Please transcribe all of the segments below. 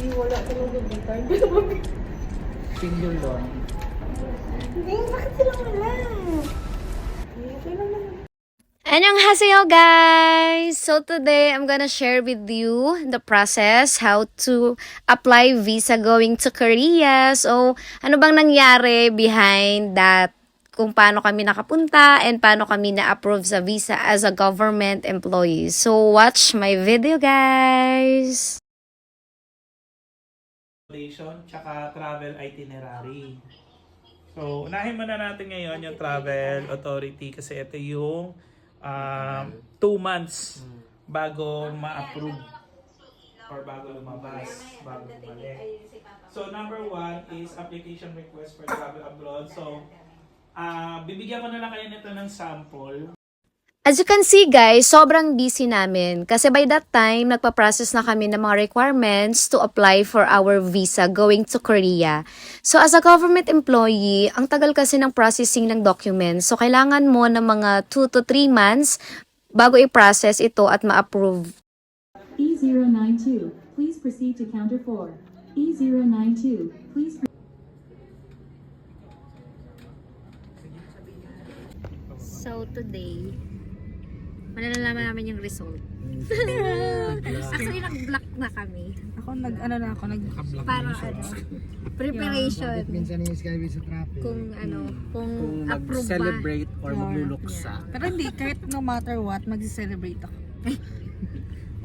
Wala talaga bitay. Single lang. Hindi, bakit sila wala? Okay lang naman. Annyeonghaseyo guys! So today, I'm gonna share with you the process how to apply visa going to Korea. So, ano bang nangyari behind that? Kung paano kami nakapunta and paano kami na-approve sa visa as a government employee. So, watch my video guys! Tsaka travel itinerary. So, unahin muna natin ngayon yung travel authority kasi ito yung 2 months bago ma-approve or bago lumabas, bago bumalik. So, number 1 is application request for travel abroad. So, bibigyan ko na lang kayo nito ng sample. As you can see guys, sobrang busy namin kasi by that time, nagpa-process na kami ng mga requirements to apply for our visa going to Korea. So as a government employee, ang tagal kasi ng processing ng documents. So kailangan mo ng mga 2 to 3 months bago i-process ito at ma-approve. E092, please proceed to counter 4. E092, please So today, malalaman namin yung result. Actually, nag-block na kami. Ako nag Para preparation. Minsan yung skyway sa traffic. Kung kung approve ba. Mag-celebrate or magluluksa. Pero hindi, kahit no matter what, mag-celebrate ako.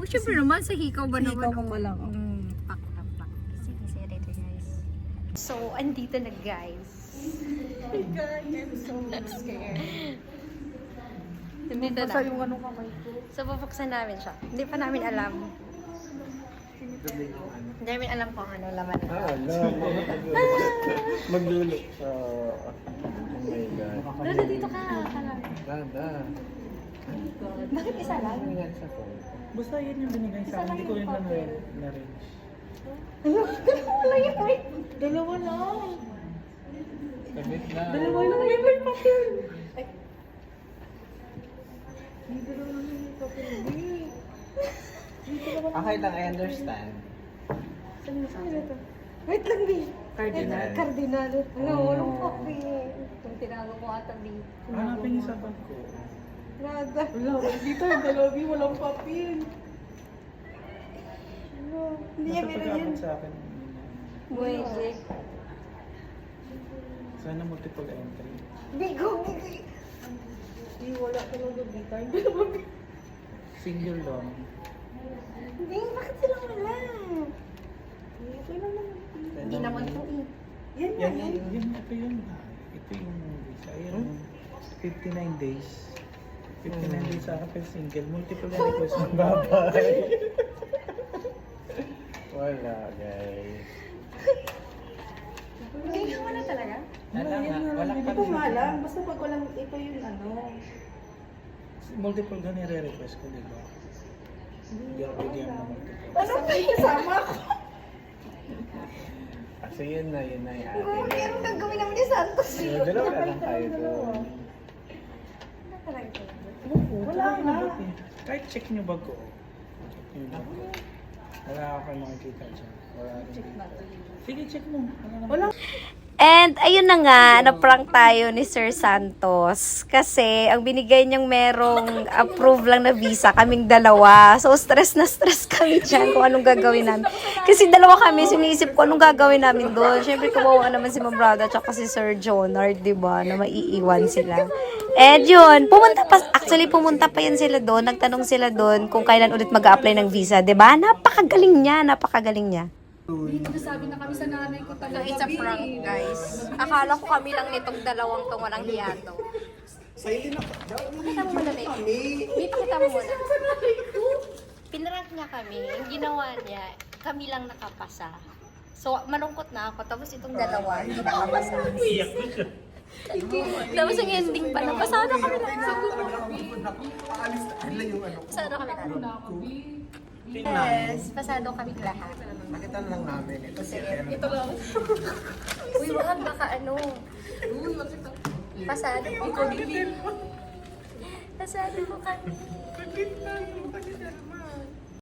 O syempre naman, sa hikaw ba naman? Hikaw mo lang. Pak. Sige, ready guys. So, andito na guys. I'm so scared. Nandito na. Basta yung anong kamay ko. So, bubuksan namin siya. Hindi pa namin alam. Hindi namin alam kung ano laman. Maglulok sa... Oh my God. Dada, dito ka. Dada. Bakit isa lang? Ingat sa phone. Basta yan yung binigay sa akin. Hindi ko yun na-range. Wala yun, wait. Dalawa lang. Sabit na. Dalawa lang. May papel. Ay. Dito lang naman yung papel. Dito naman. Okay lang, I understand. Saan ito? Wait lang, B. Cardinal. Cardinal. Ano, walang papel. Kung tinago ko ata dito. Hanapin niyo sa bag ko. Nada. Wala. Dito yung dalawa, B. Walang papel. Ano? Hindi Nasa yan, meron yan. pagkakon sa akin. Pwede. Sana multiple entry. Bigo. Hindi, wala talaga bitay. Dalawa, B. Single lang. Hindi, bakit sila wala? Okay lang naman. Hindi naman po eh. Yan Yan, yan. ito yung visa. Ayan, 59 days. 59 days sa akin, pero single. Multiple na request. Bye-bye. Wala, guys. Hindi naman na talaga. Wala nga. Wala Hindi pa ko nga alam. Basta pag walang ito yung ano. Multiple na nire-request ko, di ba? Hindi ako bigyan ng multiple. Ano ba yung kasama ko? Kasi yun na yung Hindi, atin. ano gagawin naman ni Santos? Dalawa na lang tayo doon. Ano talaga ito? Wala nga. Kahit check nyo bag ko. Check nyo bag ko. Wala ako kayo makikita dyan. Wala rin. Sige, check mo. Wala. And ayun na nga, na-prank tayo ni Sir Santos. Kasi ang binigay niyang merong approve lang na visa, kaming dalawa. So stress na stress kami dyan kung anong gagawin namin. Kasi dalawa kami, siniisip ko anong gagawin namin doon. Siyempre kawawa naman si Ma'am Brada at si Sir Jonard, diba, na maiiwan sila. And yun, pumunta pa yan sila doon. Nagtanong sila doon kung kailan ulit mag-a-apply ng visa, diba? Napakagaling niya. Sabi na kami sa nanay ko So, talaga. it's a prank, guys. Akala ko kami lang nitong dalawang tong walang hiyato. Pakita mo muna, babe. Pakita mo muna. Pinrank niya kami. Yung ginawa niya, kami lang nakapasa. So, malungkot na ako. Tapos itong dalawa, hindi nakapasa. Iyak ko siya. Tapos ang ending pa, napasado kami lahat. Pasado kami lahat. Yes, pasado kami lahat. Nakita lang namin. Ito si Ito lang. Uy, wag, baka ano. Pasado po kami. Pasado po kami.